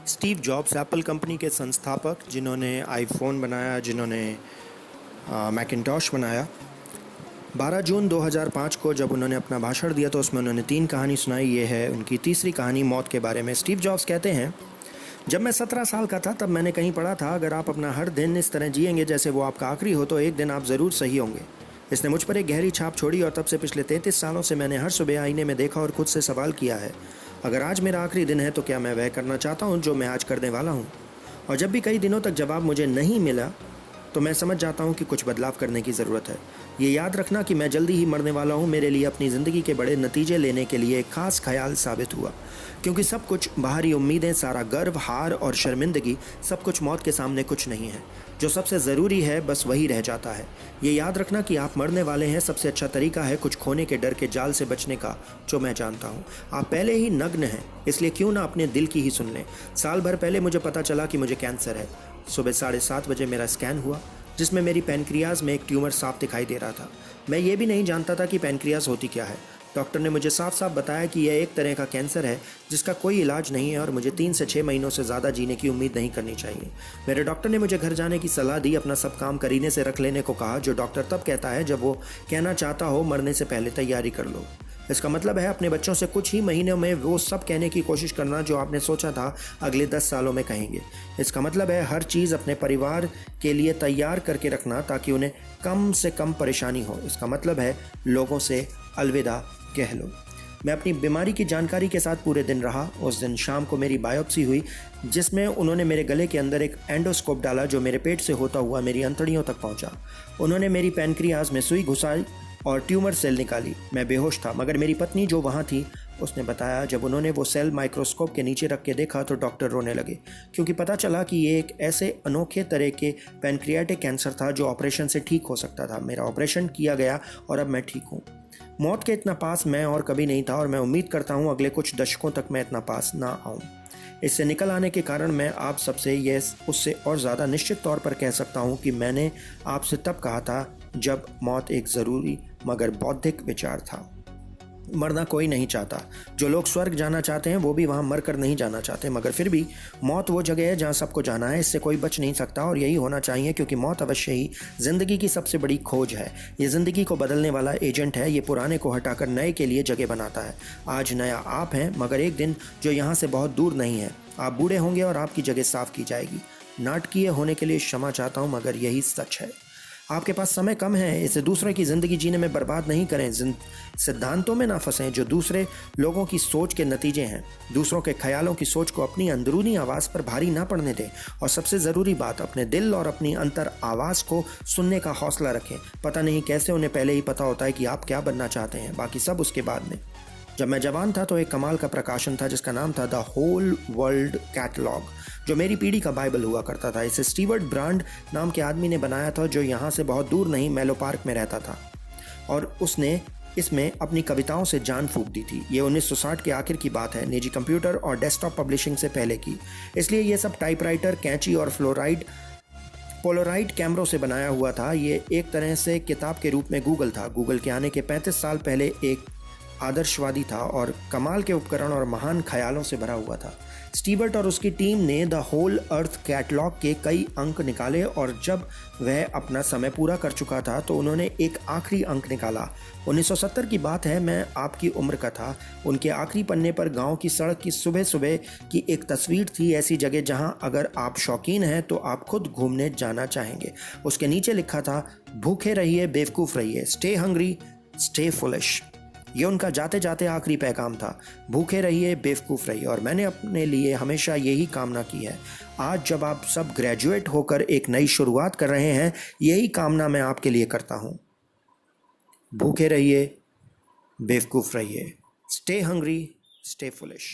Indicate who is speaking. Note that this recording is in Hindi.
Speaker 1: स्टीव जॉब्स एप्पल कंपनी के संस्थापक, जिन्होंने आईफोन बनाया, जिन्होंने मैकिन्टॉश बनाया। 12 जून 2005 को जब उन्होंने अपना भाषण दिया तो उसमें उन्होंने 3 कहानी सुनाई। ये है उनकी तीसरी कहानी मौत के बारे में। स्टीव जॉब्स कहते हैं, जब मैं 17 साल का था तब मैंने कहीं पढ़ा था, अगर आप अपना हर दिन इस तरह जिएंगे जैसे वो आपका आखिरी हो तो एक दिन आप ज़रूर सही होंगे। इसने मुझ पर एक गहरी छाप छोड़ी और तब से पिछले 33 सालों से मैंने हर सुबह आईने में देखा और खुद से सवाल किया है, अगर आज मेरा आखिरी दिन है तो क्या मैं वह करना चाहता हूँ जो मैं आज करने वाला हूँ। और जब भी कई दिनों तक जवाब मुझे नहीं मिला तो मैं समझ जाता हूँ कि कुछ बदलाव करने की ज़रूरत है। ये याद रखना कि मैं जल्दी ही मरने वाला हूँ मेरे लिए अपनी ज़िंदगी के बड़े नतीजे लेने के लिए एक ख़ास ख्याल साबित हुआ, क्योंकि सब कुछ बाहरी उम्मीदें, सारा गर्व, हार और शर्मिंदगी, सब कुछ मौत के सामने कुछ नहीं है। जो सबसे ज़रूरी है बस वही रह जाता है। ये याद रखना कि आप मरने वाले हैं सबसे अच्छा तरीका है कुछ खोने के डर के जाल से बचने का, जो मैं जानता हूँ। आप पहले ही नग्न हैं, इसलिए क्यों ना अपने दिल की ही सुन लें। साल भर पहले मुझे पता चला कि मुझे कैंसर है। सुबह 7:30 बजे मेरा स्कैन हुआ जिसमें मेरी पैनक्रियाज में एक ट्यूमर साफ दिखाई दे रहा था। मैं ये भी नहीं जानता था कि पैनक्रियाज होती क्या है। डॉक्टर ने मुझे साफ साफ बताया कि यह एक तरह का कैंसर है जिसका कोई इलाज नहीं है और मुझे 3 से 6 महीनों से ज़्यादा जीने की उम्मीद नहीं करनी चाहिए। मेरे डॉक्टर ने मुझे घर जाने की सलाह दी, अपना सब काम करीने से रख लेने को कहा, जो डॉक्टर तब कहता है जब वो कहना चाहता हो मरने से पहले तैयारी कर लो। इसका मतलब है अपने बच्चों से कुछ ही महीनों में वो सब कहने की कोशिश करना जो आपने सोचा था अगले 10 सालों में कहेंगे। इसका मतलब है हर चीज़ अपने परिवार के लिए तैयार करके रखना ताकि उन्हें कम से कम परेशानी हो। इसका मतलब है लोगों से अलविदा कह लो। मैं अपनी बीमारी की जानकारी के साथ पूरे दिन रहा। उस दिन शाम को मेरी बायोप्सी हुई जिसमें उन्होंने मेरे गले के अंदर एक एंडोस्कोप डाला जो मेरे पेट से होता हुआ मेरी अंतड़ियों तक पहुंचा। उन्होंने मेरी पैनक्रियाज में सुई घुसाई और ट्यूमर सेल निकाली। मैं बेहोश था, मगर मेरी पत्नी जो वहाँ थी उसने बताया जब उन्होंने वो सेल माइक्रोस्कोप के नीचे रख के देखा तो डॉक्टर रोने लगे, क्योंकि पता चला कि ये एक ऐसे अनोखे तरह के पैनक्रियाटिक कैंसर था जो ऑपरेशन से ठीक हो सकता था। मेरा ऑपरेशन किया गया और अब मैं ठीक हूँ। मौत के इतना पास मैं और कभी नहीं था और मैं उम्मीद करता हूँ अगले कुछ दशकों तक मैं इतना पास ना आऊँ। इससे निकल आने के कारण मैं आप सबसे ये उससे और ज़्यादा निश्चित तौर पर कह सकता हूँ कि मैंने आपसे तब कहा था जब मौत एक ज़रूरी मगर बौद्धिक विचार था। मरना कोई नहीं चाहता। जो लोग स्वर्ग जाना चाहते हैं वो भी वहाँ मर कर नहीं जाना चाहते, मगर फिर भी मौत वो जगह है जहाँ सबको जाना है। इससे कोई बच नहीं सकता और यही होना चाहिए, क्योंकि मौत अवश्य ही ज़िंदगी की सबसे बड़ी खोज है। ये ज़िंदगी को बदलने वाला एजेंट है। ये पुराने को हटाकर नए के लिए जगह बनाता है। आज नया आप हैं, मगर एक दिन जो यहाँ से बहुत दूर नहीं है आप बूढ़े होंगे और आपकी जगह साफ की जाएगी। नाटकीय होने के लिए क्षमा चाहता हूँ, मगर यही सच है। आपके पास समय कम है, इसे दूसरे की ज़िंदगी जीने में बर्बाद नहीं करें। सिद्धांतों में ना फंसें जो दूसरे लोगों की सोच के नतीजे हैं। दूसरों के ख्यालों की सोच को अपनी अंदरूनी आवाज़ पर भारी ना पड़ने दें। और सबसे ज़रूरी बात, अपने दिल और अपनी अंतर आवाज़ को सुनने का हौसला रखें। पता नहीं कैसे उन्हें पहले ही पता होता है कि आप क्या बनना चाहते हैं, बाकी सब उसके बाद में। जब मैं जवान था तो एक कमाल का प्रकाशन था जिसका नाम था द होल वर्ल्ड कैटलॉग, जो मेरी पीढ़ी का बाइबल हुआ करता था। इसे स्टीवर्ट ब्रांड नाम के आदमी ने बनाया था जो यहाँ से बहुत दूर नहीं मेलो पार्क में रहता था, और उसने इसमें अपनी कविताओं से जान फूंक दी थी। ये 1960 के आखिर की बात है, निजी कंप्यूटर और डेस्कटॉप पब्लिशिंग से पहले की। इसलिए ये सब टाइपराइटर, कैंची और पोलराइड कैमरों से बनाया हुआ था। ये एक तरह से किताब के रूप में गूगल था। गूगल के आने के 35 साल पहले एक आदर्शवादी था और कमाल के उपकरण और महान ख्यालों से भरा हुआ था। स्टीवर्ट और उसकी टीम ने द होल अर्थ कैटलॉग के कई अंक निकाले और जब वह अपना समय पूरा कर चुका था तो उन्होंने एक आखिरी अंक निकाला। 1970 की बात है, मैं आपकी उम्र का था। उनके आखिरी पन्ने पर गांव की सड़क की सुबह सुबह की एक तस्वीर थी, ऐसी जगह जहां अगर आप शौकीन हैं तो आप खुद घूमने जाना चाहेंगे। उसके नीचे लिखा था, भूखे रहिए, बेवकूफ़ रहिए, स्टे हंग्री, स्टे फुलिश। ये उनका जाते जाते आखिरी पैगाम था, भूखे रहिए, बेवकूफ़ रहिए। और मैंने अपने लिए हमेशा यही कामना की है। आज जब आप सब ग्रेजुएट होकर एक नई शुरुआत कर रहे हैं, यही कामना मैं आपके लिए करता हूँ। भूखे रहिए, बेवकूफ़ रहिए, स्टे हंग्री, स्टे फुलिश।